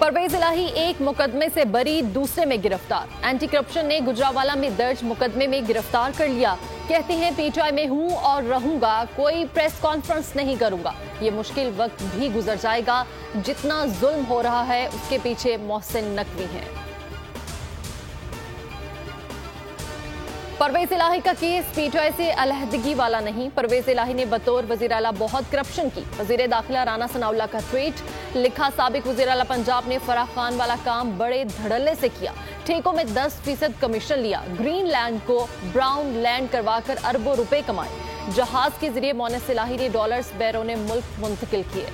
परवेज इलाही एक मुकदमे से बरी, दूसरे में गिरफ्तार। एंटी करप्शन ने गुजरांवाला में दर्ज मुकदमे में गिरफ्तार कर लिया। कहते हैं पीटीआई में हूं और रहूंगा, कोई प्रेस कॉन्फ्रेंस नहीं करूंगा। ये मुश्किल वक्त भी गुजर जाएगा। जितना जुल्म हो रहा है उसके पीछे मोहसिन नकवी हैं। परवेज इलाही का केस पीटीआई से अलहदगी वाला नहीं। परवेज इलाही ने बतौर वजीर आला बहुत करप्शन की। वजीर दाखिला राना सनाउल्लाह का ट्वीट लिखा, साबिक वजीर आला पंजाब ने फराह खान वाला काम बड़े धड़ल्ले से किया। ठेकों में 10% कमीशन लिया। ग्रीन लैंड को ब्राउन लैंड करवाकर अरबों रुपए कमाए। जहाज के जरिए मोहसिन इलाही ने डॉलर्स बैरून मुल्क मुंतकिल किए।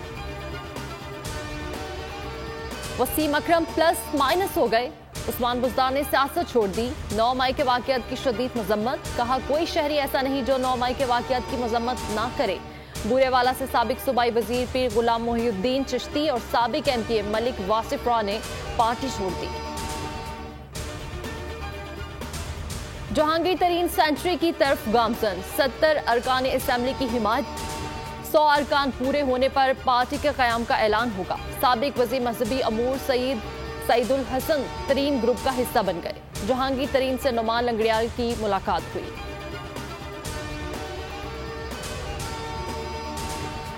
वसीम अकरम प्लस माइनस हो गए। उस्मान बुज़दार ने सियासत छोड़ दी। 9 मई के वाक़यात की शदीद मजम्मत। कहा, कोई शहरी ऐसा नहीं जो 9 मई के वाक़यात की मजम्मत ना करे। बूरेवाला से साबिक सूबाई वजीर पीर गुलाम मोहिउद्दीन चिश्ती और साबिक एमपी मलिक वासिफ ने पार्टी छोड़ दी। जहांगीर तरीन सेंचुरी की तरफ गामजन। 70 अरकान असेंबली की हिमायत। 100 अरकान पूरे होने पर पार्टी के क़याम का ऐलान होगा। साबिक वज़ीर मजहबी अमूर सईदुल हसन तरीन ग्रुप का हिस्सा बन गए। जहांगीर तरीन से नुमान लंगड़ियाल की मुलाकात हुई।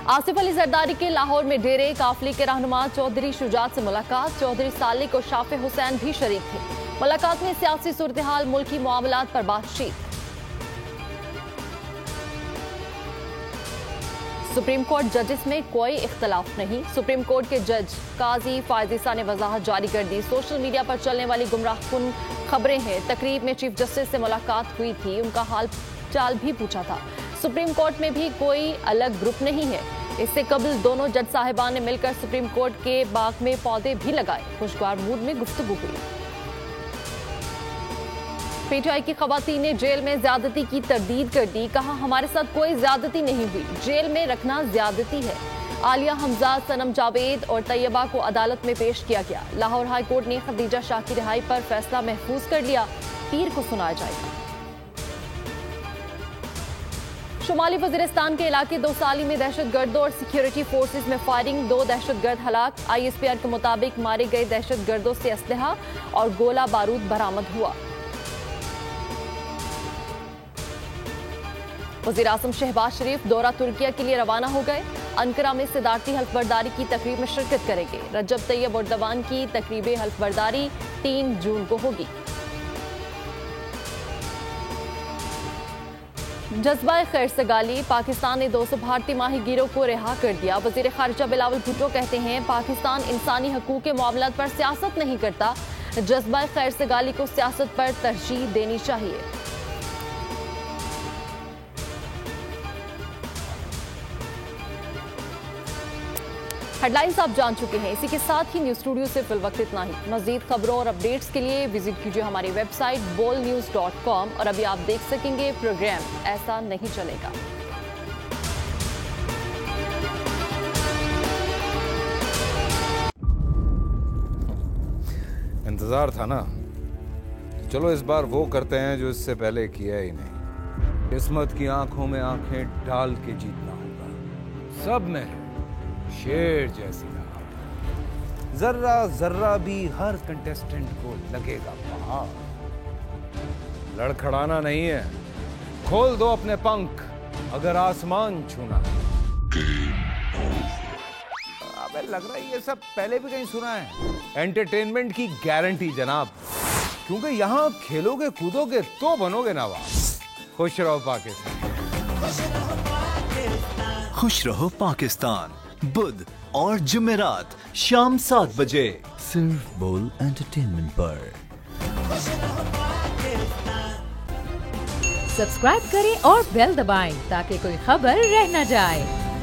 आसिफ अली जरदारी के लाहौर में डेरे। काफिले के रहनुमा चौधरी शुजात से मुलाकात। चौधरी सालिक और शाफे हुसैन भी शरीक थे। मुलाकात में सियासी सूरत-ए-हाल, मुल्की मामलात पर बातचीत। सुप्रीम कोर्ट जजेस में कोई इख्तलाफ नहीं। सुप्रीम कोर्ट के जज काजी फायजीसा ने वजाहत जारी कर दी। सोशल मीडिया पर चलने वाली गुमराहकुन खबरें हैं। तकरीब में चीफ जस्टिस से मुलाकात हुई थी, उनका हाल चाल भी पूछा था। सुप्रीम कोर्ट में भी कोई अलग ग्रुप नहीं है। इससे कबल दोनों जज साहिबान ने मिलकर सुप्रीम कोर्ट के बाग में पौधे भी लगाए। खुशगवार मूड में गुफ्तगू हुई। पीटीआई की खवातीन ने जेल में ज्यादती की तरदीद कर दी। कहा, हमारे साथ कोई ज्यादती नहीं हुई, जेल में रखना ज्यादती है। आलिया हमजाद, सनम जावेद और तैयबा को अदालत में पेश किया गया। लाहौर हाई कोर्ट ने खदीजा शाह की रिहाई पर फैसला महफूज कर लिया। पीर को सुनाया जाएगा। शुमाली वजीरिस्तान के इलाके 2 साली में दहशतगर्दों और सिक्योरिटी फोर्सेज में फायरिंग। 2 दहशतगर्द हलाक। ISPR के मुताबिक मारे गए दहशतगर्दों से असलहा और गोला बारूद बरामद हुआ। वज़ीर आज़म शहबाज शरीफ दौरा तुर्किया के लिए रवाना हो गए। अंकरा में सदारती हल्फबरदारी की तकरीब में शिरकत करेंगे। रजब तैयब एर्दोगान की तकरीब हल्फबरदारी 3 जून को होगी। जज्बा खैर सगाली। पाकिस्तान ने 200 भारतीय माहीगीरों को रिहा कर दिया। वज़ीर खारिजा बिलावल भुट्टो कहते हैं, पाकिस्तान इंसानी हकूक़ के मामलात पर सियासत नहीं करता। जज्बा खैर सगाली को सियासत पर तरजीह देनी चाहिए। हेडलाइंस आप जान चुके हैं। इसी के साथ ही न्यूज स्टूडियो से फिल वक्त इतना ही। मजीद खबरों और अपडेट्स के लिए विजिट कीजिए हमारी वेबसाइट bolnews.com। और अभी आप देख सकेंगे प्रोग्राम ऐसा नहीं चलेगा। इंतजार था ना, चलो इस बार वो करते हैं जो इससे पहले किया ही नहीं। किस्मत की आंखों में आंखें डाल के जीतना होगा। सब में शेर जैसी रहा। जर्रा जर्रा भी हर कंटेस्टेंट को लगेगा पहाड़। लड़खड़ाना नहीं है, खोल दो अपने पंख अगर आसमान छूना है। अबे लग रहा है ये सब पहले भी कहीं सुना है। एंटरटेनमेंट की गारंटी जनाब, क्योंकि यहाँ खेलोगे कूदोगे तो बनोगे नवाब। खुश रहो पाकिस्तान। खुश रहो पाकिस्तान। बुध और जुमेरात शाम 7 बजे सिर्फ बोल एंटरटेनमेंट पर। सब्सक्राइब करें और बेल दबाएं ताकि कोई खबर रह न जाए।